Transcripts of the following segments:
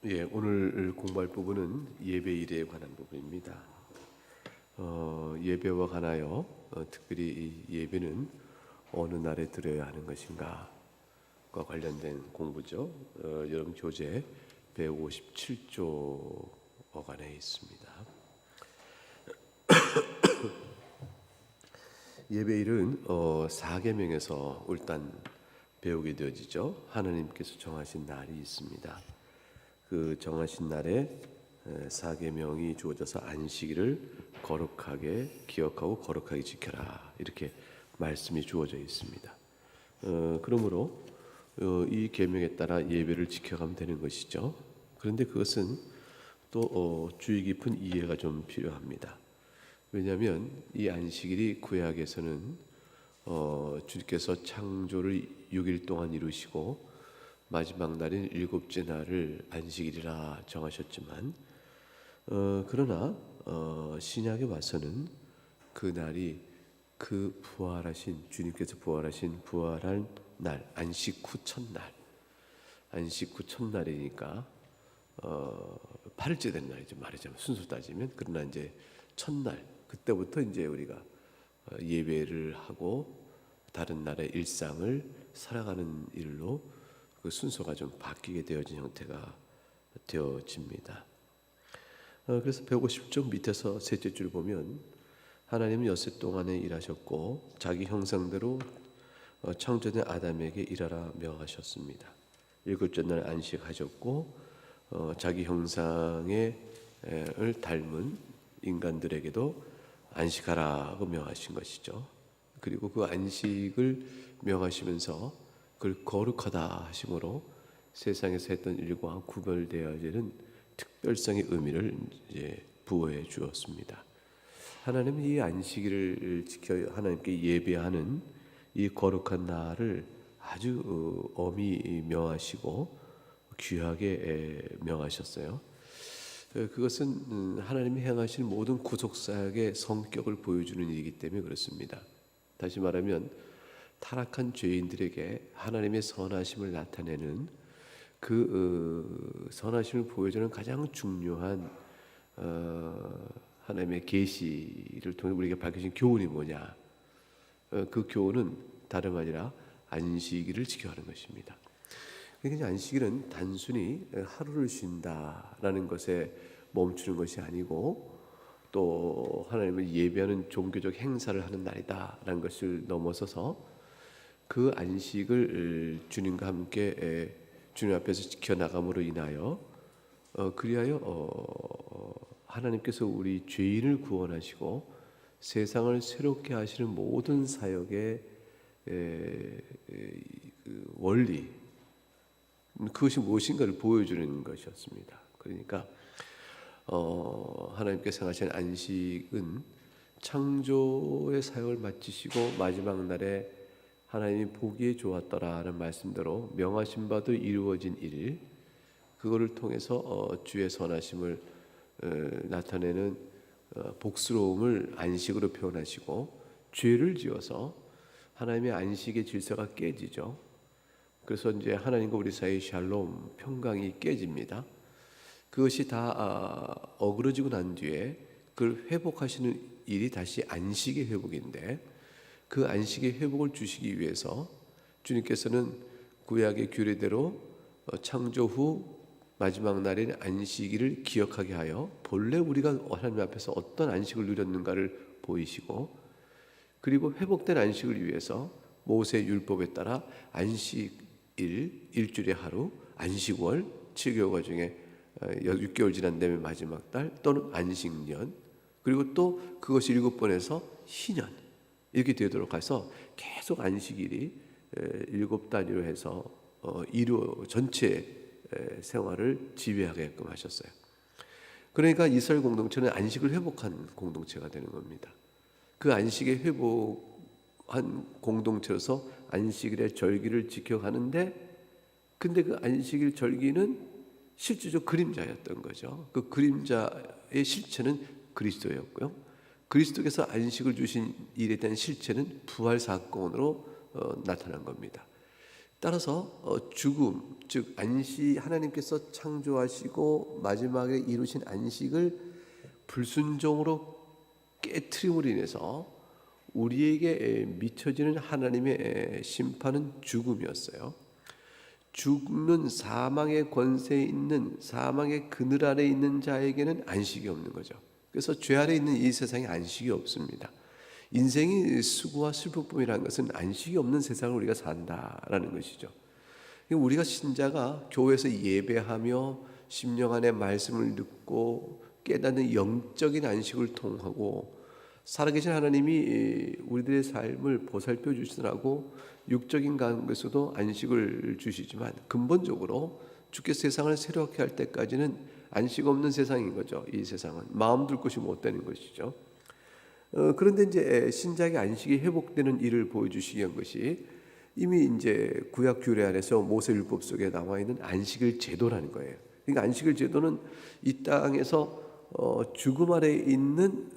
오늘 공부할 부분은 예배일에 관한 부분입니다. 예배와 관하여 특별히 이 예배는 어느 날에 드려야 하는 것인가과 관련된 공부죠. 여러분 교재 157조 어간에 있습니다. 예배일은 사계명에서 일단 배우게 되어지죠. 하나님께서 정하신 날이 있습니다. 그 정하신 날에 사계명이 주어져서 안식일을 거룩하게 기억하고 거룩하게 지켜라, 이렇게 말씀이 주어져 있습니다. 그러므로 이 계명에 따라 예배를 지켜가면 되는 것이죠. 그런데 그것은 또 주의 깊은 이해가 좀 필요합니다. 왜냐하면 이 안식일이 구약에서는 주께서 창조를 6일 동안 이루시고 마지막 날인 일곱째 날을 안식일이라 정하셨지만, 그러나 신약에 와서는 그 날이 그 부활하신 주님께서 부활한 날, 안식 후 첫날, 안식 후 첫날이니까 8일째 된 날이죠. 말하자면 순서 따지면. 그러나 이제 첫날, 그때부터 이제 우리가 예배를 하고 다른 날의 일상을 살아가는 일로 그 순서가 좀 바뀌게 되어진 형태가 되어집니다. 그래서 150쪽 밑에서 셋째 줄 보면, 하나님은 엿새 동안에 일하셨고 자기 형상대로 창조된 아담에게 일하라 명하셨습니다. 일곱째 날 안식하셨고 자기 형상을 닮은 인간들에게도 안식하라고 명하신 것이죠. 그리고 그 안식을 명하시면서 그걸 거룩하다 하심으로 세상에서 했던 일과 구별되어지는 특별성의 의미를 이제 부여해 주었습니다. 하나님은 이 안식일을 지켜 하나님께 예배하는 이 거룩한 날을 아주 엄히 명하시고 귀하게 명하셨어요. 그것은 하나님이 행하신 모든 구속사역의 성격을 보여주는 일이기 때문에 그렇습니다. 다시 말하면 타락한 죄인들에게 하나님의 선하심을 나타내는 그 선하심을 보여주는 가장 중요한 하나님의 계시를 통해 우리에게 밝혀진 교훈이 뭐냐? 그 교훈은 다름 아니라 안식일을 지켜가는 것입니다. 그러니까 안식일은 단순히 하루를 쉰다라는 것에 멈추는 것이 아니고, 또 하나님을 예배하는 종교적 행사를 하는 날이다라는 것을 넘어서서 그 안식을 주님과 함께 주님 앞에서 지켜나감으로 인하여 하나님께서 우리 죄인을 구원하시고 세상을 새롭게 하시는 모든 사역의 원리, 그것이 무엇인가를 보여주는 것이었습니다. 그러니까 하나님께서 행하신 안식은 창조의 사역을 마치시고 마지막 날에 하나님이 보기에 좋았더라는 말씀대로 명하신 바도 이루어진 일, 그거를 통해서 주의 선하심을 나타내는 복스러움을 안식으로 표현하시고, 죄를 지어서 하나님의 안식의 질서가 깨지죠. 그래서 이제 하나님과 우리 사이의 샬롬, 평강이 깨집니다. 그것이 다 어그러지고 난 뒤에 그걸 회복하시는 일이 다시 안식의 회복인데, 그 안식의 회복을 주시기 위해서 주님께서는 구약의 규례대로 창조 후 마지막 날인 안식일을 기억하게 하여 본래 우리가 하나님 앞에서 어떤 안식을 누렸는가를 보이시고, 그리고 회복된 안식을 위해서 모세 율법에 따라 안식일, 일주일에 하루, 안식월, 7개월 중에 6개월 지난 다음에 마지막 달 또는 안식년, 그리고 또 그것이 7번에서 희년, 이렇게 되도록 해서 계속 안식일이 7단위로 해서 전체 생활을 지배하게끔 하셨어요. 그러니까 이스라엘 공동체는 안식을 회복한 공동체가 되는 겁니다. 그 안식에 회복한 공동체로서 안식일의 절기를 지켜가는데, 근데 그 안식일 절기는 실제적 그림자였던 거죠. 그 그림자의 실체는 그리스도였고요. 그리스도께서 안식을 주신 일에 대한 실체는 부활 사건으로 나타난 겁니다. 따라서 죽음, 즉 하나님께서 창조하시고 마지막에 이루신 안식을 불순종으로 깨트림으로 인해서 우리에게 미쳐지는 하나님의 심판은 죽음이었어요. 죽는 사망의 권세에 있는, 사망의 그늘 아래 있는 자에게는 안식이 없는 거죠. 그래서 죄 아래 있는 이 세상에 안식이 없습니다. 인생이 수고와 슬픔이라는 것은 안식이 없는 세상을 우리가 산다라는 것이죠. 우리가 신자가 교회에서 예배하며 심령 안에 말씀을 듣고 깨닫는 영적인 안식을 통하고 살아계신 하나님이 우리들의 삶을 보살펴 주시느라고 육적인 가운데서도 안식을 주시지만 근본적으로 주께서 세상을 새롭게 할 때까지는 안식 없는 세상인 거죠. 이 세상은 마음 둘 곳이 못 되는 것이죠. 그런데 이제 신자의 안식이 회복되는 일을 보여주시기 위한 것이 이미 이제 구약 규례 안에서 모세율법 속에 나와 있는 안식일 제도라는 거예요. 그러니까 안식일 제도는 이 땅에서 죽음 아래 있는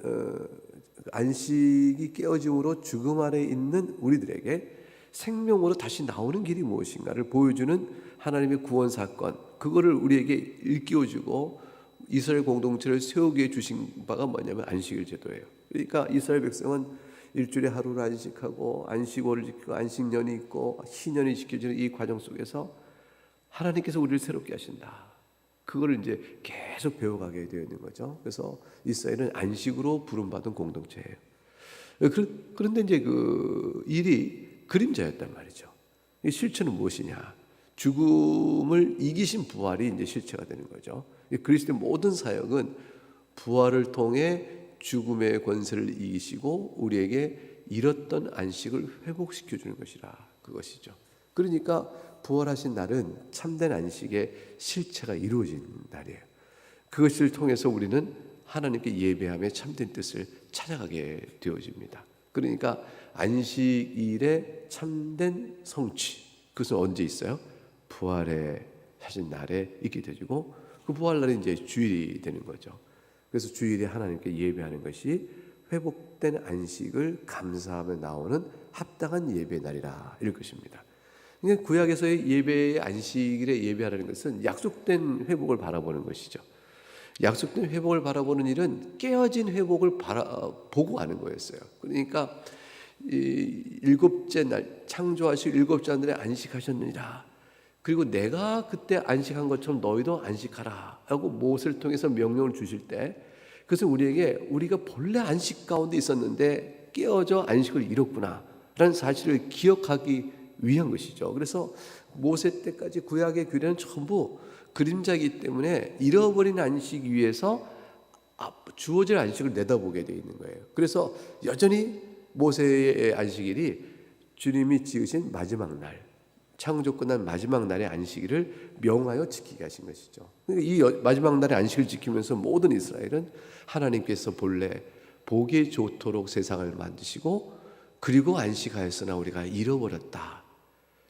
안식이 깨어짐으로 죽음 아래 있는 우리들에게 생명으로 다시 나오는 길이 무엇인가를 보여주는 하나님의 구원 사건, 그거를 우리에게 일깨워주고 이스라엘 공동체를 세우게 해 주신 바가 뭐냐면 안식일 제도예요. 그러니까 이스라엘 백성은 일주일에 하루를 안식하고 안식월을 지키고 안식년이 있고 희년이 지켜지는 이 과정 속에서 하나님께서 우리를 새롭게 하신다. 그거를 이제 계속 배워가게 되어 있는 거죠. 그래서 이스라엘은 안식으로 부름받은 공동체예요. 그런데 이제 그 일이 그림자였단 말이죠. 이 실체는 무엇이냐? 죽음을 이기신 부활이 이제 실체가 되는 거죠. 그리스도의 모든 사역은 부활을 통해 죽음의 권세를 이기시고 우리에게 잃었던 안식을 회복시켜 주는 것이라 그것이죠. 그러니까 부활하신 날은 참된 안식의 실체가 이루어진 날이에요. 그것을 통해서 우리는 하나님께 예배하며 참된 뜻을 찾아가게 되어집니다. 그러니까 안식일의 참된 성취, 그것은 언제 있어요? 부활에 하신 날에 있게 되고 그 부활날이 이제 주일이 되는 거죠. 그래서 주일에 하나님께 예배하는 것이 회복된 안식을 감사하며 나오는 합당한 예배 날이라 이럴 것입니다. 그러니까 구약에서의 예배의 안식일에 예배하라는 것은 약속된 회복을 바라보는 것이죠. 약속된 회복을 바라보는 일은 깨어진 회복을 보고 하는 거였어요. 그러니까 일곱째 날 창조하시고 일곱째 날에 안식하셨느니라. 그리고 내가 그때 안식한 것처럼 너희도 안식하라 하고 모세를 통해서 명령을 주실 때 그것은 우리에게 우리가 본래 안식 가운데 있었는데 깨어져 안식을 잃었구나 라는 사실을 기억하기 위한 것이죠. 그래서 모세 때까지 구약의 규례는 전부 그림자이기 때문에 잃어버린 안식 위에서 주어질 안식을 내다보게 되어 있는 거예요. 그래서 여전히 모세의 안식일이 주님이 지으신 마지막 날, 창조 끝난 마지막 날의 안식일을 명하여 지키게 하신 것이죠. 그러니까 이 마지막 날의 안식을 지키면서 모든 이스라엘은 하나님께서 본래 보기 좋도록 세상을 만드시고 그리고 안식하였으나 우리가 잃어버렸다.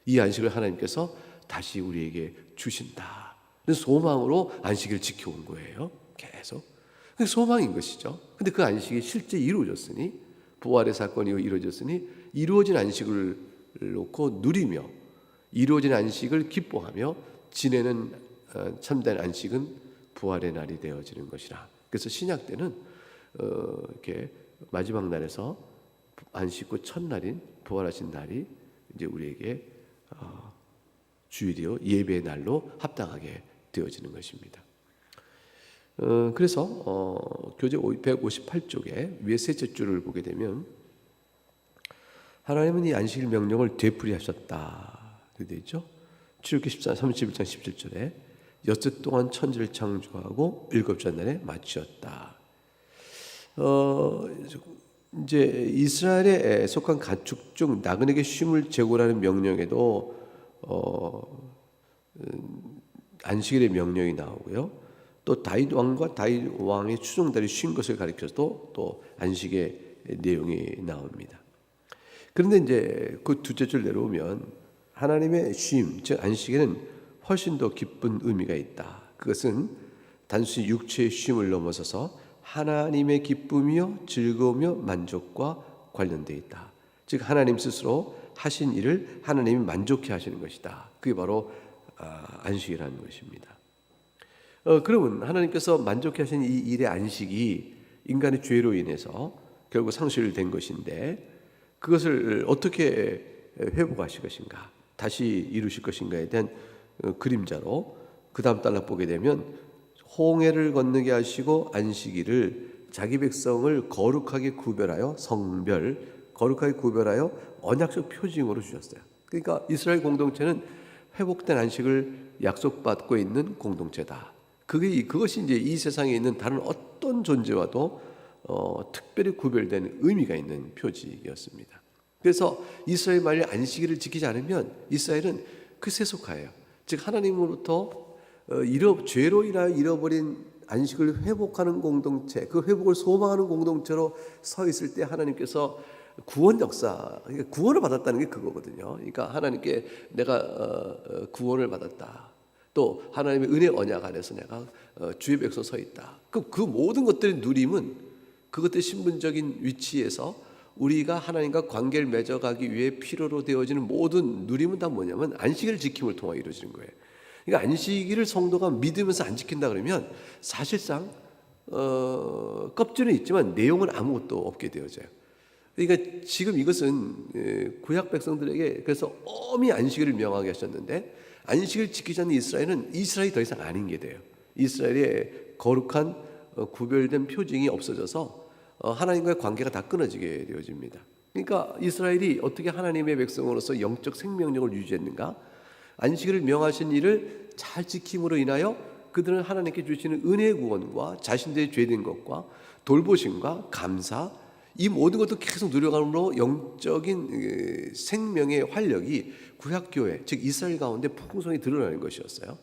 이 안식을 하나님께서 다시 우리에게 주신다. 소망으로 안식을 지켜온 거예요. 계속. 그게 소망인 것이죠. 근데 그 안식이 실제 이루어졌으니 부활의 사건이 이루어졌으니 이루어진 안식을 놓고 누리며 이루어진 안식을 기뻐하며 지내는 참된 안식은 부활의 날이 되어지는 것이라. 그래서 신약 때는 이렇게 마지막 날에서 안식 후 첫날인 부활하신 날이 이제 우리에게 주일이요 예배의 날로 합당하게 되어지는 것입니다. 그래서 교재 158쪽에 위에 셋째 줄을 보게 되면 하나님은 이 안식일 명령을 되풀이하셨다. 그렇게 되어 있죠. 출애굽기 31장 17절에 여섯 동안 천지를 창조하고 일곱째 날에 마치었다. 이제 이스라엘에 속한 가축 중 나그네에게 쉼을 제공하는 명령에도 안식일의 명령이 나오고요. 또 다윗 왕과 다윗 왕의 추종들이 쉰 것을 가리켜서도 또 안식의 내용이 나옵니다. 그런데 이제 그 둘째 줄 내려오면 하나님의 쉼, 즉 안식에는 훨씬 더 깊은 의미가 있다. 그것은 단순히 육체의 쉼을 넘어서서 하나님의 기쁨이요 즐거움이요 만족과 관련되어 있다. 즉 하나님 스스로 하신 일을 하나님이 만족해 하시는 것이다. 그게 바로 안식이라는 것입니다. 그러면 하나님께서 만족해 하신 이 일의 안식이 인간의 죄로 인해서 결국 상실된 것인데 그것을 어떻게 회복하실 것인가, 다시 이루실 것인가에 대한 그림자로 그 다음 단락 보게 되면 홍해를 건너게 하시고 안식일을 자기 백성을 거룩하게 구별하여 성별, 거룩하게 구별하여 언약적 표징으로 주셨어요. 그러니까 이스라엘 공동체는 회복된 안식을 약속받고 있는 공동체다. 그것이 이제 이 세상에 있는 다른 어떤 존재와도 특별히 구별된 의미가 있는 표지였습니다. 그래서 이스라엘 만일 안식일을 지키지 않으면 이스라엘은 그 세속화예요. 즉 하나님으로부터 죄로 인하여 잃어버린 안식을 회복하는 공동체, 그 회복을 소망하는 공동체로 서 있을 때 하나님께서 구원 역사, 그러니까 구원을 받았다는 게 그거거든요. 그러니까 하나님께 내가 구원을 받았다. 또 하나님의 은혜 언약 안에서 내가 주의 백성 서 있다. 그 모든 것들의 누림은 그것들의 신분적인 위치에서 우리가 하나님과 관계를 맺어가기 위해 필요로 되어지는 모든 누림은 다 뭐냐면 안식일을 지킴을 통해 이루어지는 거예요. 그러니까 안식일을 성도가 믿으면서 안 지킨다 그러면 사실상 껍질은 있지만 내용은 아무것도 없게 되어져요. 그러니까 지금 이것은 구약 백성들에게 그래서 엄히 안식일을 명하게 하셨는데 안식을 지키지 않는 이스라엘은 이스라엘이 더 이상 아닌 게 돼요. 이스라엘의 거룩한 구별된 표징이 없어져서 하나님과의 관계가 다 끊어지게 되어집니다. 그러니까 이스라엘이 어떻게 하나님의 백성으로서 영적 생명력을 유지했는가? 안식일을 명하신 일을 잘 지킴으로 인하여 그들은 하나님께 주시는 은혜의 구원과 자신들의 죄된 것과 돌보심과 감사, 이 모든 것도 계속 누려감으로 영적인 생명의 활력이 구약교회, 즉 이스라엘 가운데 풍성히 드러나는 것이었어요.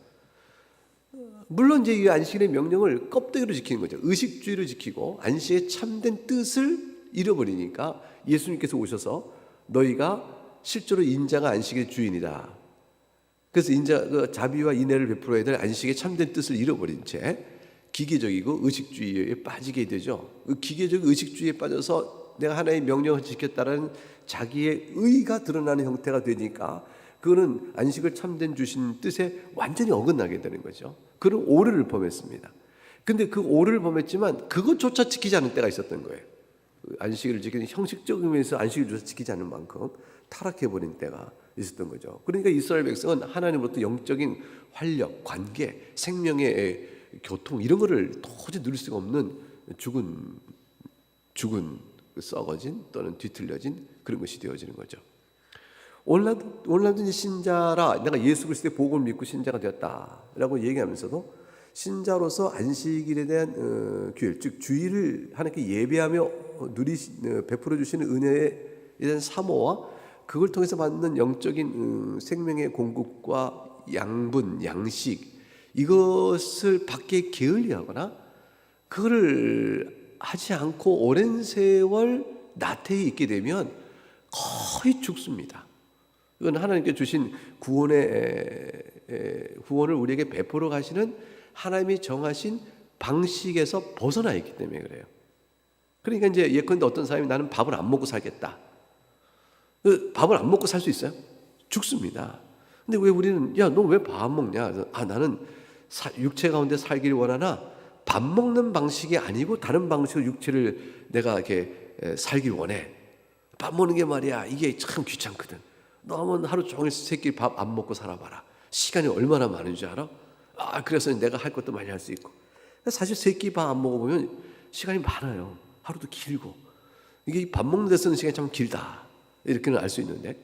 물론 이제 이 안식일의 명령을 껍데기로 지키는 거죠. 의식주의를 지키고 안식의 참된 뜻을 잃어버리니까 예수님께서 오셔서 너희가 실제로 인자가 안식의 주인이다. 그래서 인자 자비와 인애를 베풀어야 될 안식의 참된 뜻을 잃어버린 채 기계적이고 의식주의에 빠지게 되죠. 기계적 의식주의에 빠져서 내가 하나님의 명령을 지켰다라는 자기의 의가 드러나는 형태가 되니까 그거는 안식을 참된 주신 뜻에 완전히 어긋나게 되는 거죠. 그런 오류를 범했습니다. 근데 그 오류를 범했지만 그것조차 지키지 않은 때가 있었던 거예요. 안식일을 지키는 형식적 의미에서 안식일조차 지키지 않는 만큼 타락해버린 때가 있었던 거죠. 그러니까 이스라엘 백성은 하나님으로부터 영적인 활력, 관계, 생명의 교통 이런 거를 도저히 누릴 수가 없는 죽은 썩어진 또는 뒤틀려진 그런 것이 되어지는 거죠. 오늘날도 이제 신자라 내가 예수 그리스도의 복음을 믿고 신자가 되었다라고 얘기하면서도 신자로서 안식일에 대한 규율, 즉 주일을 하나님께 예배하며 베풀어 주시는 은혜에 대한 사모와 그걸 통해서 받는 영적인 생명의 공급과 양분, 양식 이것을 받기에 게을리하거나 그거를 하지 않고 오랜 세월 나태해 있게 되면 거의 죽습니다. 이건 하나님께 주신 구원을 우리에게 베풀어 가시는 하나님이 정하신 방식에서 벗어나 있기 때문에 그래요. 그러니까 이제 예컨대 어떤 사람이 나는 밥을 안 먹고 살겠다. 밥을 안 먹고 살 수 있어요? 죽습니다. 근데 왜 우리는 야, 너 왜 밥 안 먹냐? 나는 육체 가운데 살기를 원하나 밥 먹는 방식이 아니고 다른 방식으로 육체를 내가 이렇게 살길 원해. 밥 먹는 게 말이야 이게 참 귀찮거든. 너 한번 하루 종일 새끼 밥 안 먹고 살아봐라. 시간이 얼마나 많은 줄 알아? 그래서 내가 할 것도 많이 할 수 있고. 사실 새끼 밥 안 먹어보면 시간이 많아요. 하루도 길고. 이게 밥 먹는 데 쓰는 시간이 참 길다. 이렇게는 알 수 있는데.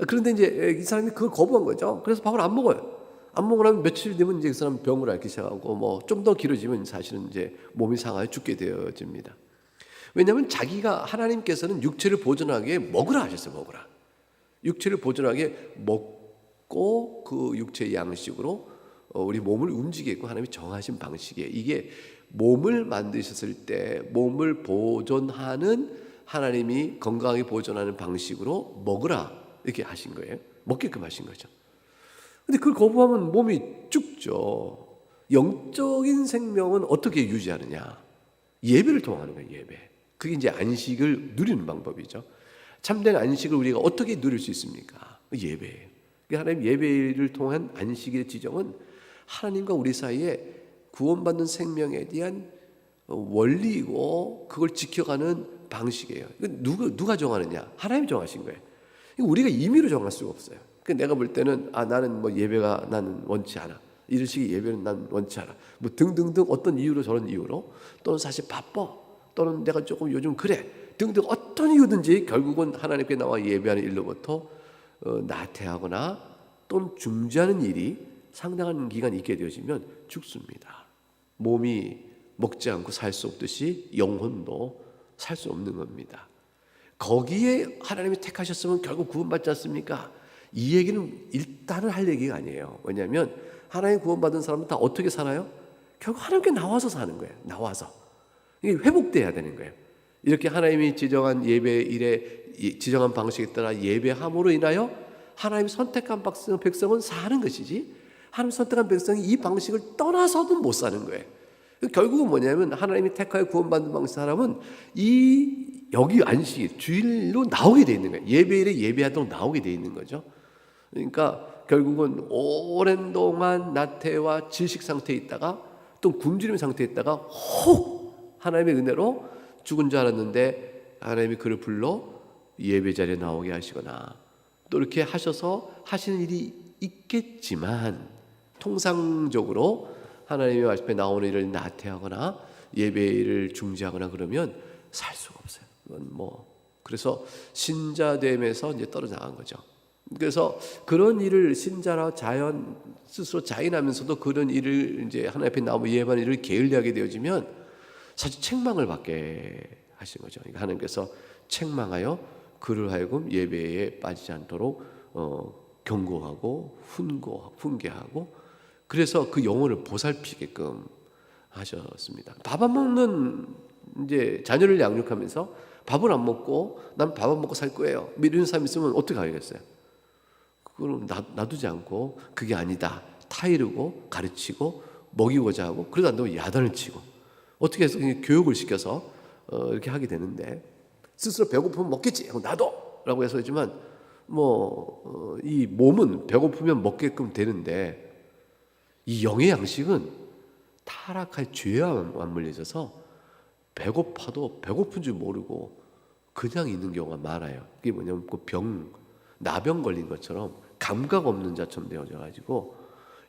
그런데 이제 이 사람이 그걸 거부한 거죠. 그래서 밥을 안 먹어요. 안 먹고 나면 며칠 되면 이제 그 사람 병을 앓기 시작하고 뭐 좀 더 길어지면 사실은 이제 몸이 상하여 죽게 되어집니다. 왜냐하면 자기가 하나님께서는 육체를 보존하기에 먹으라 하셨어요. 먹으라. 육체를 보존하기에 먹고 그 육체의 양식으로 우리 몸을 움직이고 하나님이 정하신 방식이에요. 이게 몸을 만드셨을 때 몸을 보존하는 하나님이 건강하게 보존하는 방식으로 먹으라 이렇게 하신 거예요. 먹게끔 하신 거죠. 근데 그걸 거부하면 몸이 죽죠. 영적인 생명은 어떻게 유지하느냐? 예배를 통하는 거예요. 예배. 그게 이제 안식을 누리는 방법이죠. 참된 안식을 우리가 어떻게 누릴 수 있습니까? 예배예요. 하나님 예배를 통한 안식일의 지정은 하나님과 우리 사이에 구원받는 생명에 대한 원리이고 그걸 지켜가는 방식이에요. 누가 정하느냐? 하나님이 정하신 거예요. 우리가 임의로 정할 수가 없어요. 내가 볼 때는 나는 뭐 예배가 나는 원치 않아. 이런 식의 예배는 난 원치 않아. 뭐 등등등 어떤 이유로 저런 이유로 또는 사실 바빠 또는 내가 조금 요즘 그래 등등 어떤 이유든지 결국은 하나님께 나와 예배하는 일로부터 나태하거나 또는 중지하는 일이 상당한 기간 있게 되어지면 죽습니다. 몸이 먹지 않고 살 수 없듯이 영혼도 살 수 없는 겁니다. 거기에 하나님이 택하셨으면 결국 구원받지 않습니까? 이 얘기는 일단은 할 얘기가 아니에요. 왜냐하면 하나님 구원받은 사람은 다 어떻게 살아요? 결국 하나님께 나와서 사는 거예요. 나와서 이게 회복돼야 되는 거예요. 이렇게 하나님이 지정한 예배일에 지정한 방식에 따라 예배함으로 인하여 하나님이 선택한 백성은 사는 것이지, 하나님 선택한 백성이 이 방식을 떠나서도 못 사는 거예요. 결국은 뭐냐면 하나님이 택하여 구원받는 방식 사람은 여기 안식 주일로 나오게 돼 있는 거예요. 예배일에 예배하도록 나오게 돼 있는 거죠. 그러니까 결국은 오랜 동안 나태와 질식 상태에 있다가 또 굶주림 상태에 있다가 혹 하나님의 은혜로 죽은 줄 알았는데 하나님이 그를 불러 예배 자리에 나오게 하시거나 또 이렇게 하셔서 하시는 일이 있겠지만, 통상적으로 하나님의 말씀에 나오는 일을 나태하거나 예배를 중지하거나 그러면 살 수가 없어요. 그래서 신자됨에서 이제 떨어져 나간 거죠. 그래서 그런 일을 신자라 자연 스스로 자인하면서도 그런 일을 이제 하나님 앞에 나오고 예배하는 일을 게을리하게 되어지면 사실 책망을 받게 하신 거죠. 그러니까 하나님께서 책망하여 그를 하여금 예배에 빠지지 않도록 경고하고 훈계하고 그래서 그 영혼을 보살피게끔 하셨습니다. 밥 안 먹는 이제 자녀를 양육하면서 밥을 안 먹고 난 밥 안 먹고 살 거예요, 이런 사람이 있으면 어떻게 하겠어요? 그걸 놔두지 않고 그게 아니다 타이르고 가르치고 먹이고자 하고, 그러다 안 되면 야단을 치고 어떻게 해서 교육을 시켜서 이렇게 하게 되는데, 스스로 배고프면 먹겠지 하고 놔둬 라고 해서 하지만 이 몸은 배고프면 먹게끔 되는데 이 영의 양식은 타락할 죄와 맞물려져서 배고파도 배고픈 줄 모르고 그냥 있는 경우가 많아요. 그게 뭐냐면 나병 걸린 것처럼 감각 없는 자처럼 되어져 가지고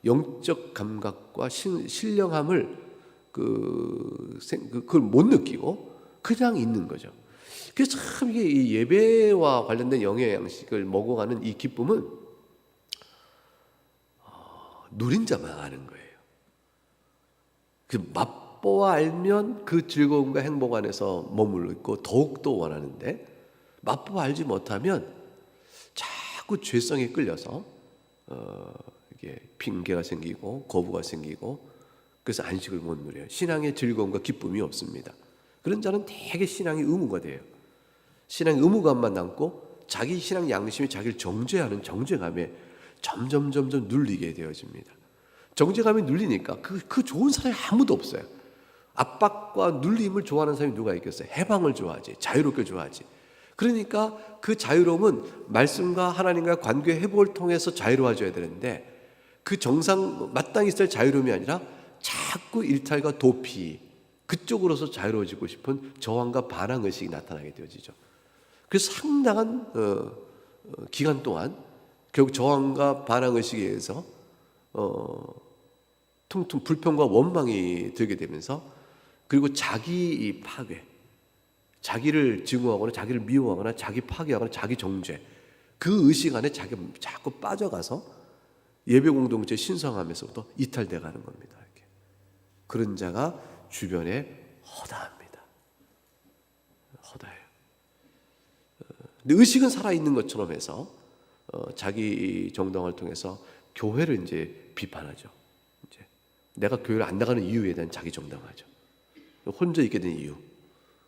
영적 감각과 신령함을 그걸 못 느끼고 그냥 있는 거죠. 그래서 참 이게 이 예배와 관련된 영의 양식을 먹어가는 이 기쁨은 누린 자만 아는 거예요. 맛보아 알면 그 즐거움과 행복 안에서 머물러 있고 더욱더 원하는데, 맛보아 알지 못하면 자꾸 죄성에 끌려서 이게 핑계가 생기고 거부가 생기고 그래서 안식을 못 누려요. 신앙의 즐거움과 기쁨이 없습니다. 그런 자는 되게 신앙이 의무가 돼요. 신앙 의무감만 남고 자기 신앙 양심이 자기를 정죄하는 정죄감에 점점 눌리게 되어집니다. 정죄감이 눌리니까 그 좋은 사람이 아무도 없어요. 압박과 눌림을 좋아하는 사람이 누가 있겠어요? 해방을 좋아하지, 자유롭게 좋아하지. 그러니까 그 자유로움은 말씀과 하나님과 관계 회복을 통해서 자유로워져야 되는데, 그 정상 마땅히 있을 자유로움이 아니라 자꾸 일탈과 도피 그쪽으로서 자유로워지고 싶은 저항과 반항 의식이 나타나게 되어지죠. 그래서 상당한 기간 동안 결국 저항과 반항 의식에 의해서 퉁퉁 불평과 원망이 들게 되면서, 그리고 자기 파괴, 자기를 증오하거나 자기를 미워하거나 자기 파괴하거나 자기 정죄, 그 의식 안에 자기가 자꾸 빠져가서 예배 공동체 신성함에서부터 이탈돼 가는 겁니다. 이렇게. 그런 자가 주변에 허다합니다. 허다해요. 근데 의식은 살아있는 것처럼 해서 자기 정당을 통해서 교회를 이제 비판하죠. 이제 내가 교회를 안 나가는 이유에 대한 자기 정당하죠. 혼자 있게 된 이유,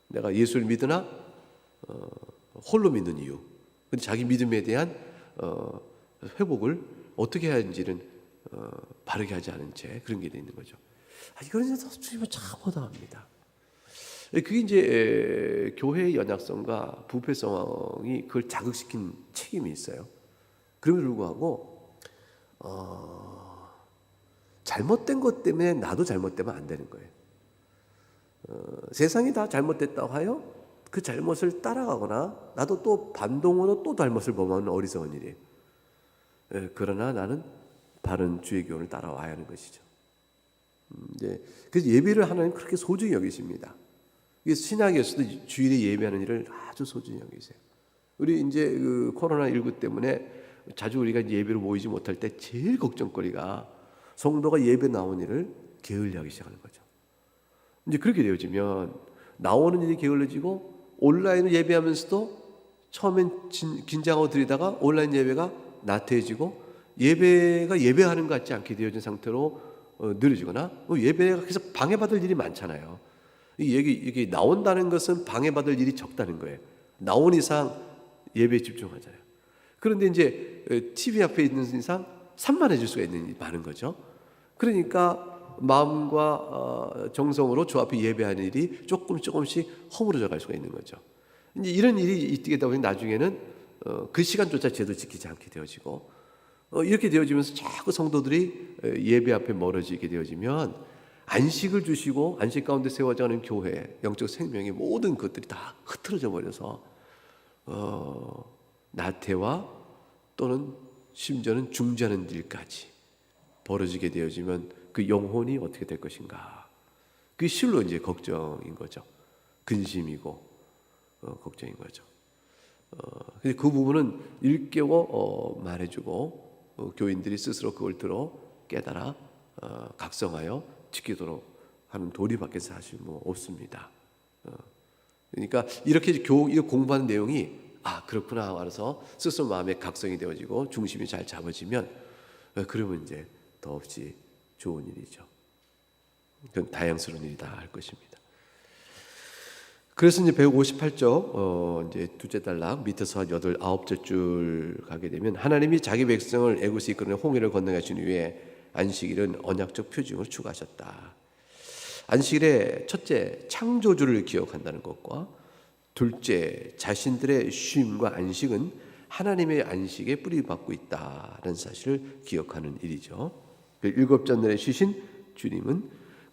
내가 예수를 믿으나 홀로 믿는 이유, 근데 자기 믿음에 대한 회복을 어떻게 해야 하는지는 바르게 하지 않은 채 그런 게 돼 있는 거죠. 이거는 주님은 참 허다합니다. 그게 이제 교회의 연약성과 부패성이 그걸 자극시킨 책임이 있어요. 그럼에도 불구하고 잘못된 것 때문에 나도 잘못되면 안 되는 거예요. 세상이 다 잘못됐다고 하여 그 잘못을 따라가거나 나도 또 반동으로 또 잘못을 범하는 어리석은 일이에요. 그러나 나는 바른 주의 교훈을 따라와야 하는 것이죠. 그래서 예배를 하나님 그렇게 소중히 여기십니다. 신약에서도 주일에 예배하는 일을 아주 소중히 여기세요. 우리 이제 그 코로나19 때문에 자주 우리가 예배로 모이지 못할 때 제일 걱정거리가 성도가 예배 나온 일을 게을리하기 시작하는 거죠. 이제 그렇게 되어지면 나오는 일이 게을러지고 온라인으로 예배하면서도 처음엔 긴장하고 들이다가 온라인 예배가 나태해지고 예배가 예배하는 것 같지 않게 되어진 상태로 느려지거나 예배가 계속 방해받을 일이 많잖아요. 이게 나온다는 것은 방해받을 일이 적다는 거예요. 나온 이상 예배에 집중하잖아요. 그런데 이제 TV 앞에 있는 이상 산만해질 수가 있는 일이 많은 거죠. 그러니까 마음과 정성으로 주 앞에 예배하는 일이 조금씩 허물어져 갈 수가 있는 거죠. 이제 이런 일이 있게 되다 보니 나중에는 그 시간조차 제대로 지키지 않게 되어지고 이렇게 되어지면서 자꾸 성도들이 예배 앞에 멀어지게 되어지면 안식을 주시고 안식 가운데 세워져가는 교회, 영적 생명의 모든 것들이 다 흐트러져 버려서 나태와 또는 심지어는 중지하는 일까지 벌어지게 되어지면 그 영혼이 어떻게 될 것인가? 그게 실로 이제 걱정인 거죠. 근심이고 걱정인 거죠. 그 부분은 일깨워 말해주고 교인들이 스스로 그걸 들어 깨달아 각성하여 지키도록 하는 도리밖에 사실 없습니다. 그러니까 이렇게 공부하는 내용이 그렇구나 알아서 스스로 마음의 각성이 되어지고 중심이 잘 잡아지면 그러면 이제 더없이 좋은 일이죠. 그건 다양스러운 일이다 할 것입니다. 그래서 이제 158쪽 이제 두째 단락 밑에서 한 9째 줄 가게 되면 하나님이 자기 백성을 애굽에서 이끌어내 홍해를 건너게 하신 후에 안식일은 언약적 표징을 추가하셨다. 안식일에 첫째 창조주를 기억한다는 것과 둘째 자신들의 쉼과 안식은 하나님의 안식에 뿌리받고 있다는 사실을 기억하는 일이죠. 그 일곱째 날에 쉬신 주님은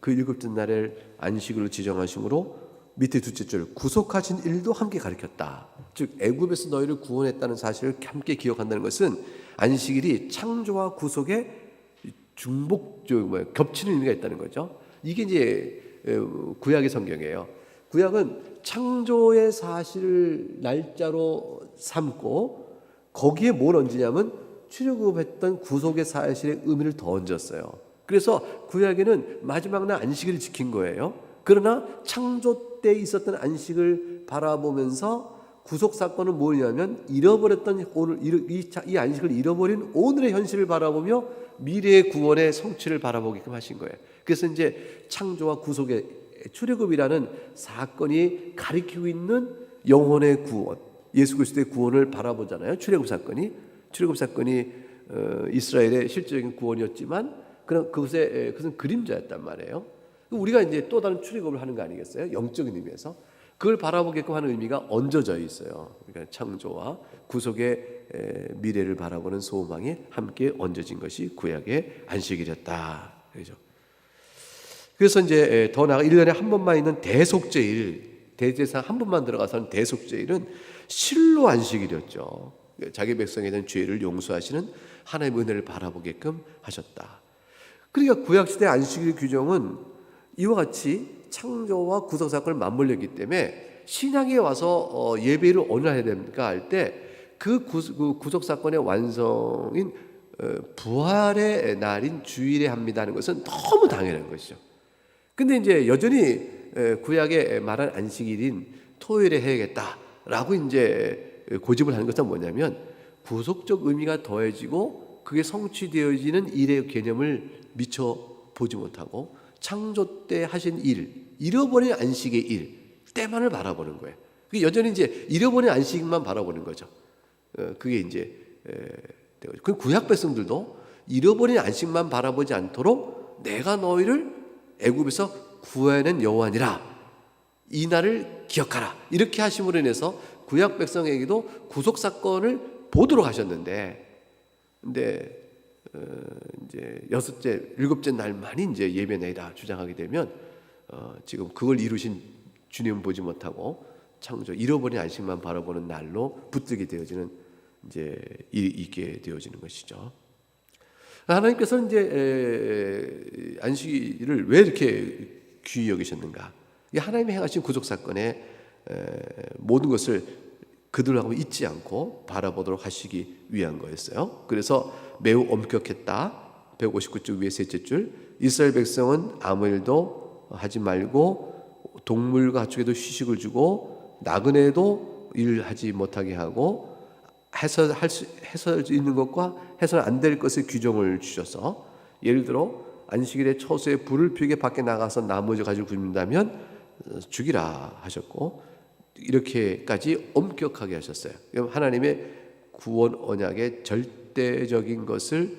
그 일곱째 날을 안식으로 지정하심으로 밑에 둘째 줄 구속하신 일도 함께 가르쳤다. 즉 애굽에서 너희를 구원했다는 사실을 함께 기억한다는 것은 안식일이 창조와 구속의 겹치는 의미가 있다는 거죠. 이게 이제 구약의 성경이에요. 구약은 창조의 사실을 날짜로 삼고 거기에 뭘 얹으냐면 출애굽했던 구속의 사실의 의미를 더 얹었어요. 그래서 구약에는 마지막 날 안식일을 지킨 거예요. 그러나 창조 때 있었던 안식을 바라보면서 구속 사건은 뭐냐면 잃어버렸던 오늘 이 안식을 잃어버린 오늘의 현실을 바라보며 미래의 구원의 성취를 바라보게끔 하신 거예요. 그래서 이제 창조와 구속의 출애굽이라는 사건이 가리키고 있는 영혼의 구원, 예수 그리스도의 구원을 바라보잖아요. 출애굽 사건이 이스라엘의 실질적인 구원이었지만 그것은 그림자였단 말이에요. 우리가 이제 또 다른 출애굽을 하는 거 아니겠어요? 영적인 의미에서 그걸 바라보게끔 하는 의미가 얹어져 있어요. 그러니까 창조와 구속의 미래를 바라보는 소망이 함께 얹어진 것이 구약의 안식일이었다. 그렇죠? 그래서 이제 더 나아가 1년에 한 번만 있는 대속죄일, 대제사장 한 번만 들어가서는 대속죄일은 실로 안식일이었죠. 자기 백성에 대한 죄를 용서하시는 하나님의 은혜를 바라보게끔 하셨다. 그러니까 구약시대 안식일 규정은 이와 같이 창조와 구속 사건을 맞물렸기 때문에 신약에 와서 예배를 어느 날 해야 됩니까 할 때 그 구속 사건의 완성인 부활의 날인 주일에 합니다는 것은 너무 당연한 것이죠. 근데 이제 여전히 구약에 말한 안식일인 토요일에 해야겠다라고 이제 고집을 하는 것은 뭐냐면 구속적 의미가 더해지고 그게 성취되어지는 일의 개념을 미처 보지 못하고 창조 때 하신 일, 잃어버린 안식의 일 때만을 바라보는 거예요. 여전히 이제 잃어버린 안식만 바라보는 거죠. 그게 이제 그 구약 백성들도 잃어버린 안식만 바라보지 않도록 내가 너희를 애굽에서 구해낸 여호와니라 이 날을 기억하라. 이렇게 하심으로 인해서 구약 백성에게도 구속 사건을 보도록 하셨는데, 근데 이제 일곱째 날만이 이제 예배날이다 주장하게 되면 지금 그걸 이루신 주님은 보지 못하고 창조 잃어버린 안식만 바라보는 날로 붙들게 되어지는 이제 있게 되어지는 것이죠. 하나님께서는 이제 안식일을 왜 이렇게 귀히 여기셨는가? 하나님이 행하신 구속 사건의 모든 것을 그들하고 잊지 않고 바라보도록 하시기 위한 거였어요. 그래서 매우 엄격했다. 159쪽 위에 셋째 줄, 이스라엘 백성은 아무 일도 하지 말고 동물과 가축에도 휴식을 주고 나그네도 일하지 못하게 하고 해서 할 수 있는 것과 해서는 안 될 것을 규정을 주셔서, 예를 들어 안식일에 처소에 불을 피우게 밖에 나가서 나무 가지고 굽는다면 죽이라 하셨고, 이렇게까지 엄격하게 하셨어요. 하나님의 구원 언약의 절대적인 것을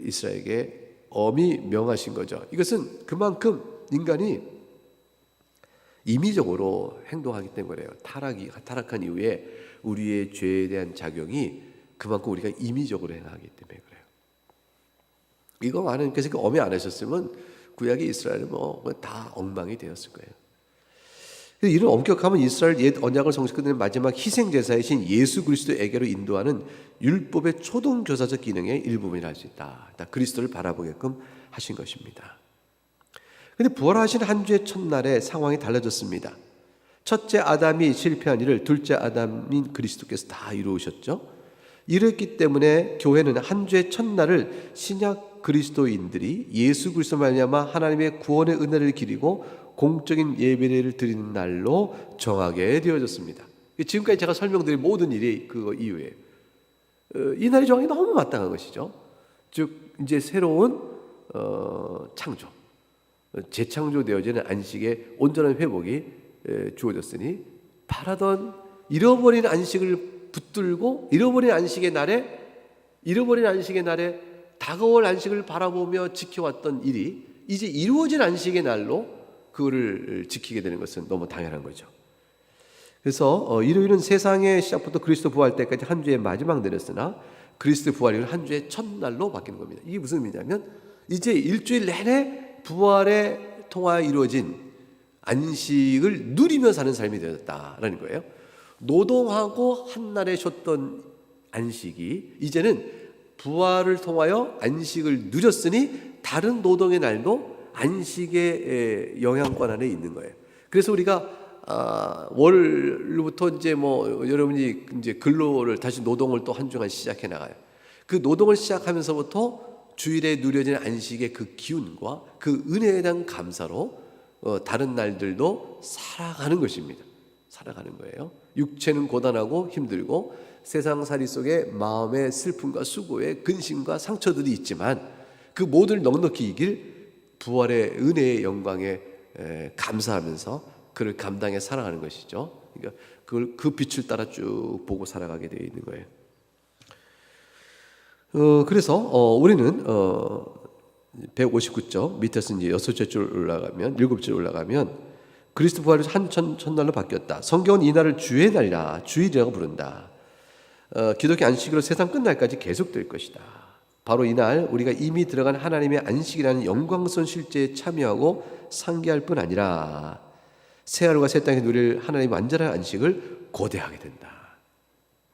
이스라엘에게 엄히 명하신 거죠. 이것은 그만큼 인간이 임의적으로 행동하기 때문에요. 타락한 이후에 우리의 죄에 대한 작용이 그만큼 우리가 임의적으로 행하기 때문에 그래요. 이거 하나님께서 엄히 안 하셨으면 구약의 이스라엘은 다 엉망이 되었을 거예요. 이런 엄격함은 이스라엘 옛 언약을 성취하는 마지막 희생제사이신 예수 그리스도에게로 인도하는 율법의 초동교사적 기능의 일부분이라 할 수 있다. 그리스도를 바라보게끔 하신 것입니다. 그런데 부활하신 한 주의 첫날에 상황이 달라졌습니다. 첫째 아담이 실패한 일을 둘째 아담인 그리스도께서 다 이루셨죠. 이랬기 때문에 교회는 한 주의 첫날을 신약 그리스도인들이 예수 그리스도 말미암아 하나님의 구원의 은혜를 기리고 공적인 예배를 드리는 날로 정하게 되어졌습니다. 지금까지 제가 설명드린 모든 일이 그 이유예요. 이 날이 정하기 너무 마땅한 것이죠. 즉 이제 새로운 창조, 재창조되어지는 안식의 온전한 회복이 주어졌으니, 바라던 잃어버린 안식을 붙들고 잃어버린 안식의 날에 다가올 안식을 바라보며 지켜왔던 일이 이제 이루어진 안식의 날로 그거를 지키게 되는 것은 너무 당연한 거죠. 그래서 일요일은 세상의 시작부터 그리스도 부활 때까지 한 주의 마지막 날이었으나 그리스도 부활일은 한 주의 첫날로 바뀌는 겁니다. 이게 무슨 의미냐면 이제 일주일 내내 부활에 통하여 이루어진 안식을 누리며 사는 삶이 되었다라는 거예요. 노동하고 한날에 쉬었던 안식이 이제는 부활을 통하여 안식을 누렸으니 다른 노동의 날도 안식의 영향권 안에 있는 거예요. 그래서 우리가 월부터 이제 여러분이 이제 근로를 다시 노동을 또 한 주간 시작해 나가요. 그 노동을 시작하면서부터 주일에 누려진 안식의 그 기운과 그 은혜에 대한 감사로 다른 날들도 살아가는 것입니다. 살아가는 거예요. 육체는 고단하고 힘들고 세상살이 속에 마음의 슬픔과 수고의 근심과 상처들이 있지만 그 모든 넉넉히 이길 부활의 은혜의 영광에 감사하면서 그를 감당해 살아가는 것이죠. 그러니까 그 빛을 따라 쭉 보고 살아가게 되어 있는 거예요. 그래서 우리는 159쪽 밑에서 이제 6줄 올라가면 7줄 올라가면 그리스도 부활이 한 첫날로 바뀌었다. 성경은 이 날을 주의 날이라 주일이라고 부른다. 기독교 안식으로 세상 끝날까지 계속될 것이다. 바로 이날 우리가 이미 들어간 하나님의 안식이라는 영광스러운 실제에 참여하고 상기할 뿐 아니라 새하늘과 새 땅에 누릴 하나님의 완전한 안식을 고대하게 된다.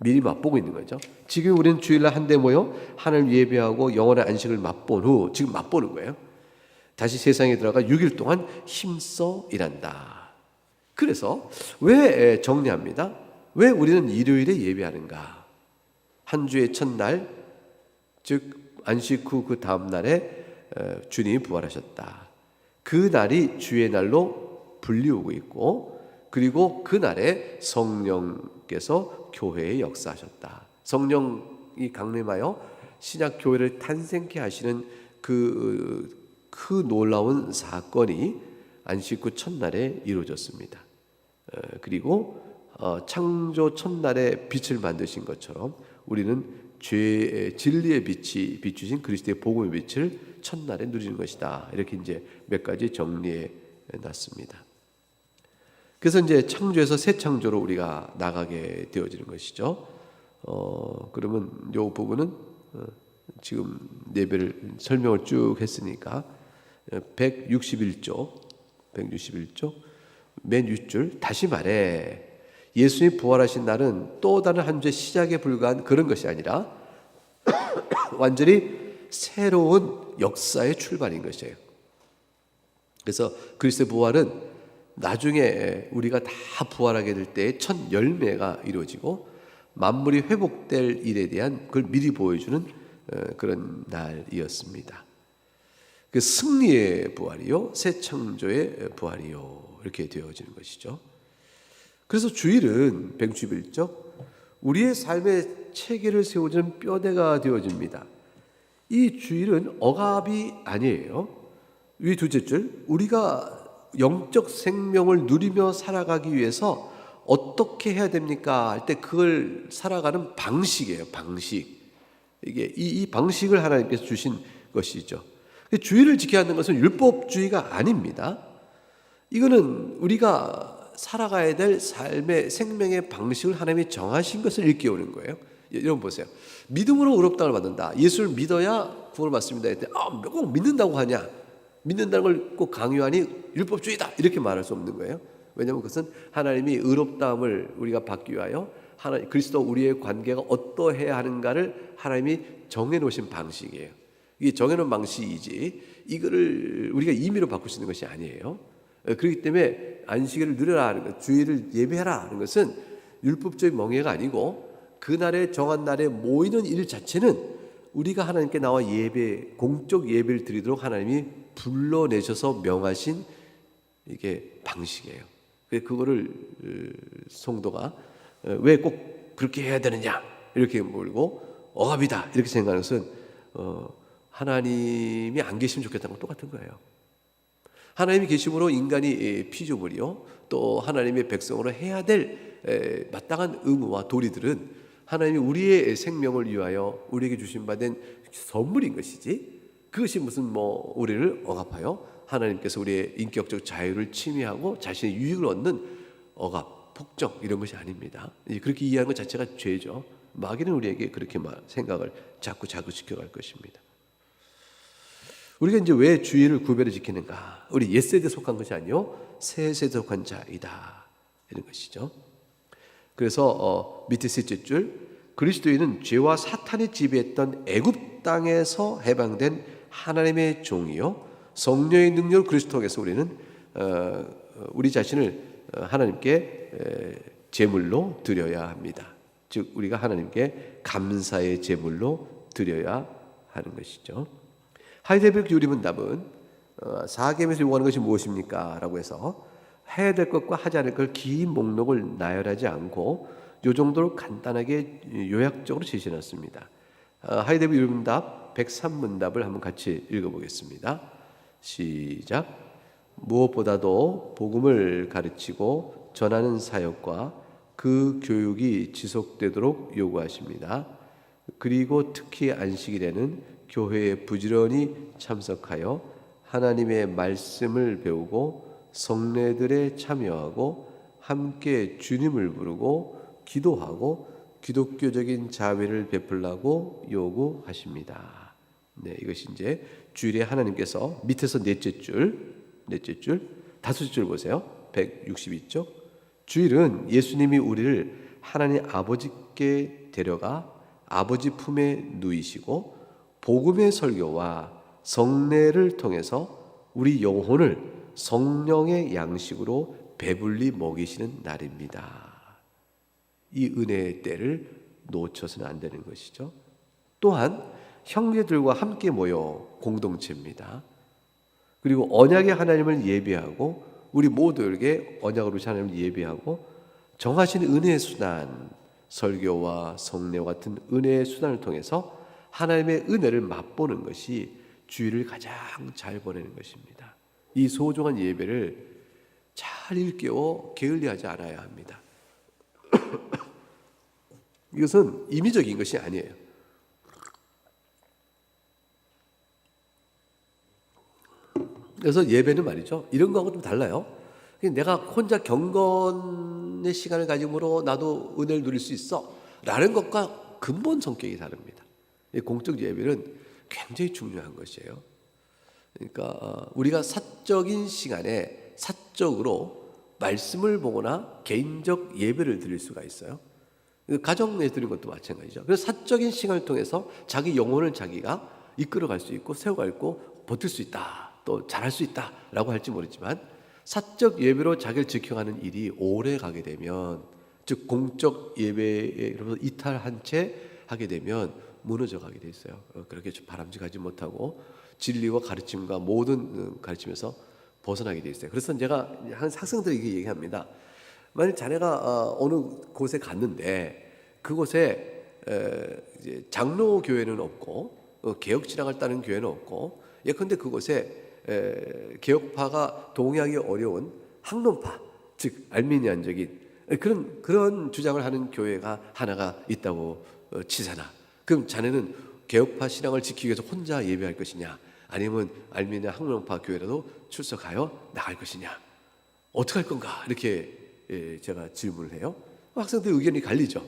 미리 맛보고 있는 거죠. 지금 우리는 주일날 한데 모여 하나님을 예배하고 영원한 안식을 맛본 후 지금 맛보는 거예요. 다시 세상에 들어가 6일 동안 힘써 일한다. 그래서 왜 정리합니다. 왜 우리는 일요일에 예배하는가? 한 주의 첫날, 즉 안식 후 그 다음 날에 주님이 부활하셨다. 그 날이 주의 날로 불리우고 있고, 그리고 그 날에 성령께서 교회에 역사하셨다. 성령이 강림하여 신약 교회를 탄생케 하시는 그 놀라운 사건이 안식 후 첫날에 이루어졌습니다. 그리고 창조 첫날에 빛을 만드신 것처럼 우리는 죄의 진리의 빛이 비추신 그리스도의 복음의 빛을 첫날에 누리는 것이다. 이렇게 이제 몇 가지 정리해 놨습니다. 그래서 이제 창조에서 새 창조로 우리가 나가게 되어지는 것이죠. 그러면 요 부분은 지금 예배를 설명을 쭉 했으니까 161쪽 맨 윗줄, 다시 말해 예수님이 부활하신 날은 또 다른 한 주의 시작에 불과한 그런 것이 아니라 완전히 새로운 역사의 출발인 것이에요. 그래서 그리스도의 부활은 나중에 우리가 다 부활하게 될 때의 첫 열매가 이루어지고 만물이 회복될 일에 대한 그걸 미리 보여주는 그런 날이었습니다. 그 승리의 부활이요, 새 창조의 부활이요, 이렇게 되어지는 것이죠. 그래서 주일은 161쪽 우리의 삶의 체계를 세워주는 뼈대가 되어집니다. 이 주일은 억압이 아니에요. 위 두째 줄, 우리가 영적 생명을 누리며 살아가기 위해서 어떻게 해야 됩니까? 할 때 그걸 살아가는 방식이에요. 방식. 이게 이 방식을 하나님께서 주신 것이죠. 주의를 지켜야 하는 것은 율법주의가 아닙니다. 이거는 우리가 살아가야 될 삶의 생명의 방식을 하나님이 정하신 것을 일깨우는 거예요. 여러분 보세요. 믿음으로 의롭다를 받는다. 예수를 믿어야 구원을 받습니다. 했더니 꼭 믿는다고 하냐? 믿는다는 걸 꼭 강요하니 율법주의다 이렇게 말할 수 없는 거예요. 왜냐하면 그것은 하나님이 의롭다함을 우리가 받기 위하여 그리스도 우리의 관계가 어떠해야 하는가를 하나님이 정해놓으신 방식이에요. 이게 정해놓은 방식이지 이거를 우리가 임의로 바꿀 수 있는 것이 아니에요. 그렇기 때문에 안식일을 누려라 하는 것, 주일을 예배하라 하는 것은 율법적인 멍해가 아니고 그날의 정한 날에 모이는 일 자체는 우리가 하나님께 나와 예배, 공적 예배를 드리도록 하나님이 불러내셔서 명하신 이게 방식이에요. 그거를 성도가 왜 꼭 그렇게 해야 되느냐 이렇게 몰고 억압이다 이렇게 생각하는 것은 하나님이 안 계시면 좋겠다는 건 똑같은 거예요. 하나님이 계심으로 인간이 피조물이요 또 하나님의 백성으로 해야 될 마땅한 의무와 도리들은 하나님이 우리의 생명을 위하여 우리에게 주신 바된 선물인 것이지 그것이 무슨 우리를 억압하여 하나님께서 우리의 인격적 자유를 침해하고 자신의 유익을 얻는 억압, 폭정 이런 것이 아닙니다. 그렇게 이해하는 것 자체가 죄죠. 마귀는 우리에게 그렇게 생각을 자꾸 자극시켜갈 것입니다. 우리가 이제 왜 주의를 구별해 지키는가? 우리 옛세대에 속한 것이 아니요 새 세대에 속한 자이다 이런 것이죠. 그래서 밑에 셋째 줄 그리스도인은 죄와 사탄이 지배했던 애굽 땅에서 해방된 하나님의 종이요 성령의 능력을 그리스도 통해서 우리는 우리 자신을 하나님께 제물로 드려야 합니다. 즉 우리가 하나님께 감사의 제물로 드려야 하는 것이죠. 하이델베르크 유리문답은 4계명에서 요구하는 것이 무엇입니까? 라고 해서 해야 될 것과 하지 않을 걸 긴 목록을 나열하지 않고 이 정도로 간단하게 요약적으로 제시해놨습니다. 하이델베르크 유리문답 103문답을 한번 같이 읽어보겠습니다. 시작. 무엇보다도 복음을 가르치고 전하는 사역과 그 교육이 지속되도록 요구하십니다. 그리고 특히 안식일에는 교회에 부지런히 참석하여 하나님의 말씀을 배우고 성례들에 참여하고 함께 주님을 부르고 기도하고 기독교적인 자비를 베풀라고 요구하십니다. 네, 이것이 이제 주일에 하나님께서 밑에서 넷째 줄, 다섯째 줄 보세요. 162쪽. 주일은 예수님이 우리를 하나님 아버지께 데려가 아버지 품에 누이시고 복음의 설교와 성례를 통해서 우리 영혼을 성령의 양식으로 배불리 먹이시는 날입니다. 이 은혜의 때를 놓쳐서는 안 되는 것이죠. 또한 형제들과 함께 모여 공동체입니다. 그리고 언약의 하나님을 예배하고 우리 모두에게 언약으로 하나님을 예배하고 정하신 은혜의 수단, 설교와 성례와 같은 은혜의 수단을 통해서 하나님의 은혜를 맛보는 것이 주일을 가장 잘 보내는 것입니다. 이 소중한 예배를 잘 일깨워 게을리하지 않아야 합니다. 이것은 임의적인 것이 아니에요. 그래서 예배는 말이죠. 이런 거하고 좀 달라요. 내가 혼자 경건의 시간을 가짐으로 나도 은혜를 누릴 수 있어 라는 것과 근본 성격이 다릅니다. 공적 예배는 굉장히 중요한 것이에요. 그러니까 우리가 사적인 시간에 사적으로 말씀을 보거나 개인적 예배를 드릴 수가 있어요. 가정에 드리는 것도 마찬가지죠. 그래서 사적인 시간을 통해서 자기 영혼을 자기가 이끌어갈 수 있고 세워갈 고 버틸 수 있다, 또 잘할 수 있다라고 할지 모르지만 사적 예배로 자기를 지켜가는 일이 오래 가게 되면, 즉 공적 예배로부터 이탈한 채 하게 되면 무너져 가게 돼 있어요. 그렇게 바람직하지 못하고 진리와 가르침과 모든 가르침에서 벗어나게 돼 있어요. 그래서 제가 학생들에게 얘기합니다. 만약 자네가 어느 곳에 갔는데 그곳에 이제 장로 교회는 없고 개혁 신학을 따르는 교회는 없고, 예컨대 그곳에 개혁파가 동의하기 어려운 학론파, 즉 알미니안적인 그런 주장을 하는 교회가 하나가 있다고 치잖아. 그럼 자네는 개혁파 신앙을 지키기 위해서 혼자 예배할 것이냐, 아니면 알미니안 학론파 교회라도 출석하여 나갈 것이냐, 어떻게 할 건가, 이렇게 제가 질문을 해요. 학생들 의견이 갈리죠.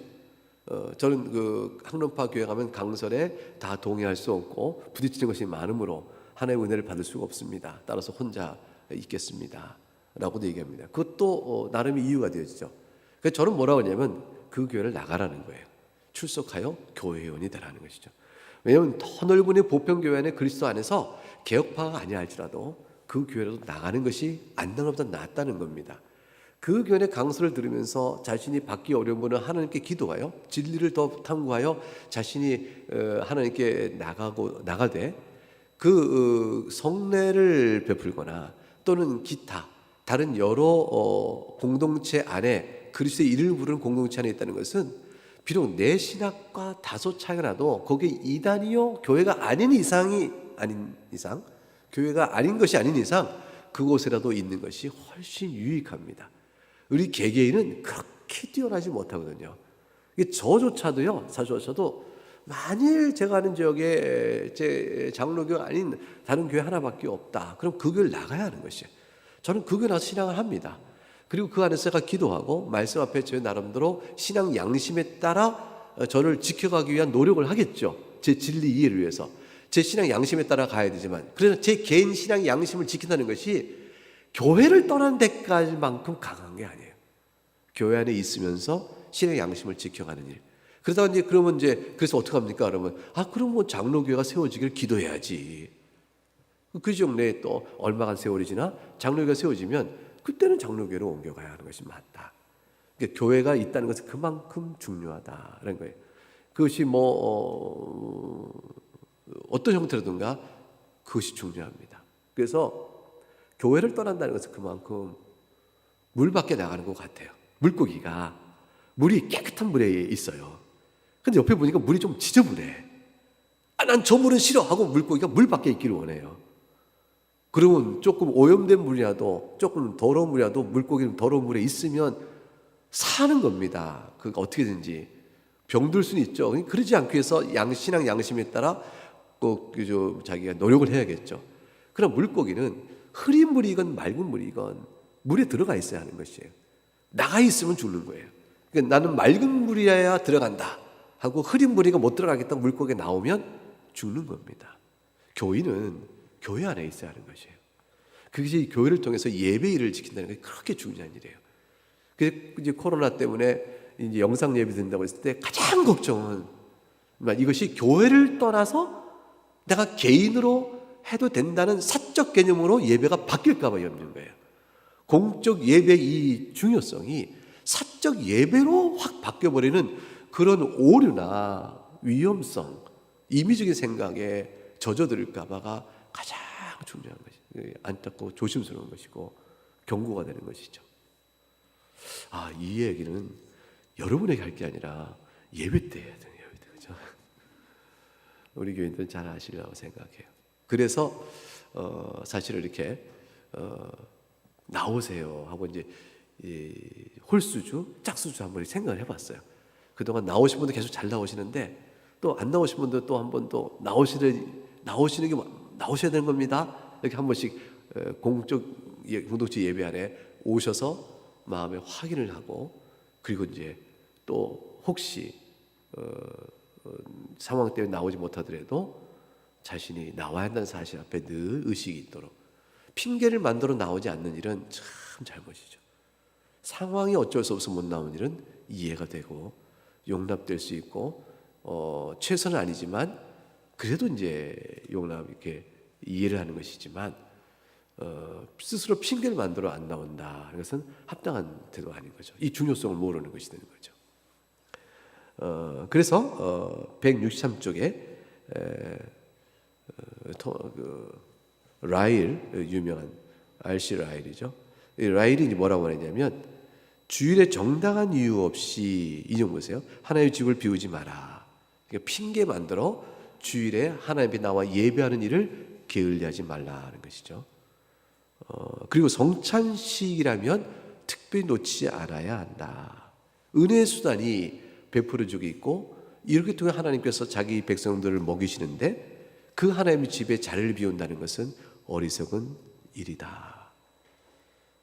저는 그 학론파 교회 가면 강설에 다 동의할 수 없고 부딪히는 것이 많으므로 하나님의 은혜를 받을 수가 없습니다. 따라서 혼자 있겠습니다 라고도 얘기합니다. 그것도 나름의 이유가 되어지죠. 그래서 저는 뭐라고 하냐면 그 교회를 나가라는 거예요. 출석하여 교회원이 되라는 것이죠. 왜냐하면 더 넓은 보편교회 안에 그리스도 안에서 개혁파가 아니야 할지라도 그 교회라도 나가는 것이 안당함보다 낫다는 겁니다. 그 교회 강서를 들으면서 자신이 받기 어려운 분은 하나님께 기도하여 진리를 더 탐구하여 자신이 하나님께 나가되 그 성례를 베풀거나 또는 기타 다른 여러 공동체 안에 그리스도의 이름을 부르는 공동체 안에 있다는 것은 비록 내 신학과 다소 차이가 나도 거기에 이단이요 교회가 아닌 이상 교회가 아닌 것이 아닌 이상 그곳에라도 있는 것이 훨씬 유익합니다. 우리 개개인은 그렇게 뛰어나지 못하거든요. 저조차도요, 저조차도 만일 제가 아는 지역에 제 장로교가 아닌 다른 교회 하나밖에 없다, 그럼 그 교회를 나가야 하는 것이에요. 저는 그 교회 나서 신앙을 합니다. 그리고 그 안에서 제가 기도하고 말씀 앞에 제 나름대로 신앙 양심에 따라 저를 지켜가기 위한 노력을 하겠죠. 제 진리 이해를 위해서 제 신앙 양심에 따라 가야 되지만, 그래서 제 개인 신앙 양심을 지킨다는 것이 교회를 떠난 데까지만큼 강한 게 아니에요. 교회 안에 있으면서 신앙 양심을 지켜가는 일. 그러다가 그러면 그래서 어떻게 합니까? 그러면 그럼 뭐 장로교회가 세워지길 기도해야지. 그 지역 내에 또 얼마간 세월이 지나 장로교회가 세워지면 그때는 장로교회로 옮겨가야 하는 것이 맞다. 그러니까 교회가 있다는 것은 그만큼 중요하다는 거예요. 그것이 어떤 형태로든가 그것이 중요합니다. 그래서 교회를 떠난다는 것은 그만큼 물 밖에 나가는 것 같아요. 물고기가 물이 깨끗한 물에 있어요. 근데 옆에 보니까 물이 좀 지저분해. 난 저 물은 싫어 하고 물고기가 물 밖에 있기를 원해요. 그러면 조금 오염된 물이라도 조금 더러운 물이라도 물고기는 더러운 물에 있으면 사는 겁니다. 그가 어떻게든지 병들 수는 있죠. 그러지 않기 위해서 신앙 양심에 따라 꼭 자기가 노력을 해야겠죠. 그럼 물고기는 흐린 물이건 맑은 물이건 물에 들어가 있어야 하는 것이에요. 나가 있으면 죽는 거예요. 그러니까 나는 맑은 물이어야 들어간다 하고 흐린 물이가 못 들어가겠다 물고기가 나오면 죽는 겁니다. 교인은 교회 안에 있어야 하는 것이에요. 그것이 교회를 통해서 예배 일을 지킨다는 것이 그렇게 중요한 일이에요. 그래서 이제 코로나 때문에 이제 영상 예배 드린다고 했을 때 가장 걱정은 이것이 교회를 떠나서 내가 개인으로 해도 된다는 사적 개념으로 예배가 바뀔까 봐 염려인 거예요. 공적 예배의 이 중요성이 사적 예배로 확 바뀌어버리는 그런 오류나 위험성, 이미적인 생각에 젖어들까 봐가 가장 중요한 것이 안타깝고 조심스러운 것이고 경고가 되는 것이죠. 이 얘기는 여러분에게 할 게 아니라 예배 때 해야 돼요. 그렇죠? 우리 교인들은 잘 아시리라고 생각해요. 그래서 사실은 이렇게 나오세요 하고 이제 홀수주, 짝수주 한번 생각을 해봤어요. 그동안 나오신 분들 계속 잘 나오시는데 또 안 나오신 분들 또 한 번 또 나오셔야 되는 겁니다. 이렇게 한 번씩 공적 공동체 예배 안에 오셔서 마음의 확인을 하고, 그리고 이제 또 혹시 상황 때문에 나오지 못하더라도 자신이 나와야 한다는 사실 앞에 늘 의식이 있도록, 핑계를 만들어 나오지 않는 일은 참 잘못이죠. 상황이 어쩔 수 없어 못 나온 일은 이해가 되고 용납될 수 있고, 최선은 아니지만 그래도 이제 용납, 이렇게 이해를 하는 것이지만, 스스로 핑계를 만들어 안 나온다, 이것은 합당한 태도가 아닌 거죠. 이 중요성을 모르는 것이 되는 거죠. 그래서 163쪽에 라일, 유명한 R.C. 라일이죠. 이 라일이 뭐라고 하냐면, 주일에 정당한 이유 없이, 인용 보세요, 하나님의 집을 비우지 마라. 그러니까 핑계 만들어 주일에 하나님 앞에 나와 예배하는 일을 게을리하지 말라는 것이죠. 그리고 성찬식이라면 특별히 놓치지 않아야 한다. 은혜의 수단이 베풀어주고 있고, 이렇게 통해 하나님께서 자기 백성들을 먹이시는데 그 하나님의 집에 자리를 비운다는 것은 어리석은 일이다.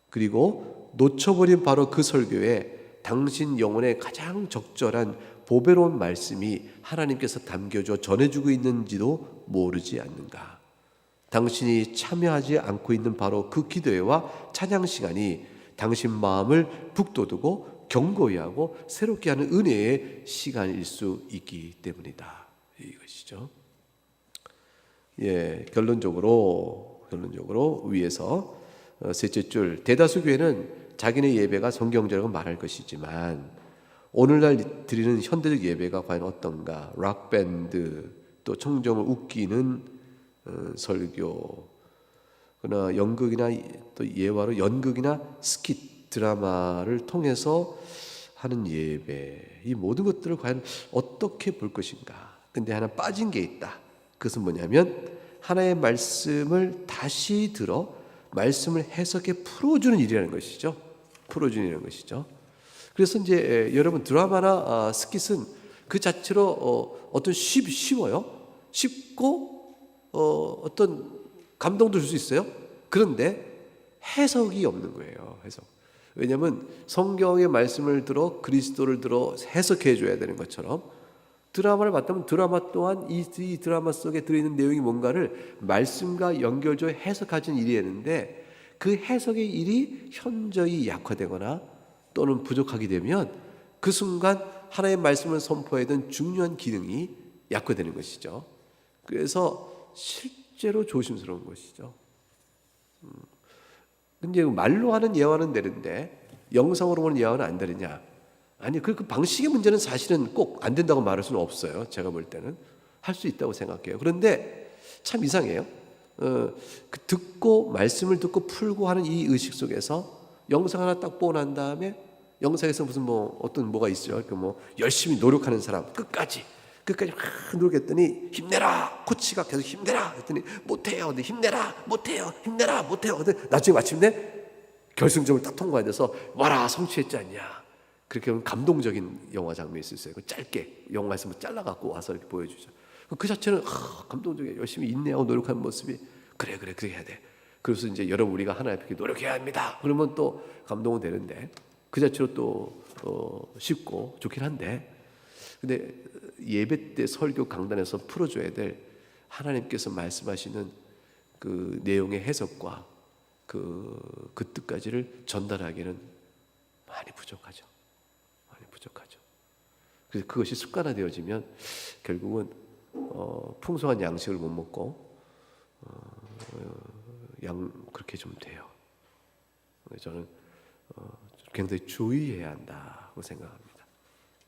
그리고 놓쳐버린 바로 그 설교에 당신 영혼에 가장 적절한 보배로운 말씀이 하나님께서 담겨줘 전해주고 있는지도 모르지 않는가. 당신이 참여하지 않고 있는 바로 그 기도회와 찬양 시간이 당신 마음을 북돋우고 견고히 하고 새롭게 하는 은혜의 시간일 수 있기 때문이다, 이것이죠. 결론적으로 위에서 셋째 줄, 대다수 교회는 자기네 예배가 성경적이라고 말할 것이지만 오늘날 드리는 현대적 예배가 과연 어떤가? 락밴드, 또 청정을 웃기는 설교, 그러나 연극이나 또 예화로 연극이나 스킷 드라마를 통해서 하는 예배, 이 모든 것들을 과연 어떻게 볼 것인가? 근데 하나 빠진 게 있다. 그것은 뭐냐면 하나의 말씀을 다시 들어 말씀을 해석해 풀어주는 일이라는 것이죠. 풀어주는 일이라는 것이죠. 그래서 이제 여러분, 드라마나 스킷은 그 자체로 어떤 쉬워요. 쉽고 어떤 감동도 줄 수 있어요. 그런데 해석이 없는 거예요. 해석. 왜냐하면 성경의 말씀을 들어 그리스도를 들어 해석해 줘야 되는 것처럼, 드라마를 봤다면 드라마 또한 이 드라마 속에 들어있는 내용이 뭔가를 말씀과 연결져 해석하는 일이 되는데, 그 해석의 일이 현저히 약화되거나 또는 부족하게 되면 그 순간 하나의 말씀을 선포하던 중요한 기능이 약화되는 것이죠. 그래서 실제로 조심스러운 것이죠. 근데 말로 하는 예화는 되는데 영상으로 보는 예화는 안 되느냐? 아니, 그 방식의 문제는 사실은 꼭 안 된다고 말할 수는 없어요. 제가 볼 때는 할 수 있다고 생각해요. 그런데 참 이상해요. 그 듣고 말씀을 듣고 풀고 하는 이 의식 속에서 영상 하나 딱 보고 난 다음에 영상에서 무슨 뭐가 있어요. 열심히 노력하는 사람 끝까지 막 노력했더니 힘내라, 코치가 계속 힘내라 했더니 못해요. 근데 힘내라, 못해요. 근데 나중에 마침내 결승점을 딱 통과해서 와라, 성취했지 않냐. 그렇게 하면 감동적인 영화 장면이 있어요. 짧게 영화에서 잘라갖고 와서 이렇게 보여주죠. 그 자체는 감동적이에요. 열심히 인내하고 노력하는 모습이 그래 해야 돼. 그래서 이제 여러분, 우리가 하나님 앞에 노력해야 합니다. 그러면 또 감동은 되는데, 그 자체로 또 쉽고 좋긴 한데, 근데 예배 때 설교 강단에서 풀어줘야 될 하나님께서 말씀하시는 그 내용의 해석과 그 뜻까지를 전달하기는 많이 부족하죠. 그래서 그것이 습관화되어지면 결국은 풍성한 양식을 못 먹고 그렇게 좀 돼요. 저는 굉장히 주의해야 한다고 생각합니다.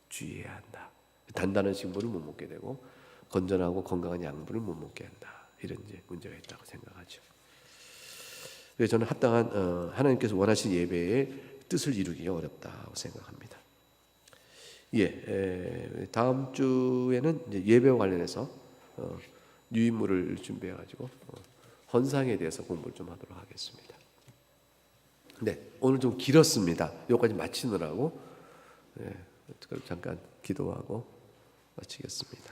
주의해야 한다. 단단한 식물을 못 먹게 되고 건전하고 건강한 양분을 못 먹게 한다. 이런 이제 문제가 있다고 생각하죠. 그래서 저는 합당한 하나님께서 원하시는 예배의 뜻을 이루기가 어렵다고 생각합니다. 다음 주에는 이제 예배와 관련해서 유인물을 준비해가지고 헌상에 대해서 공부를 좀 하도록 하겠습니다. 네, 오늘 좀 길었습니다. 여기까지 마치느라고 잠깐 기도하고 마치겠습니다.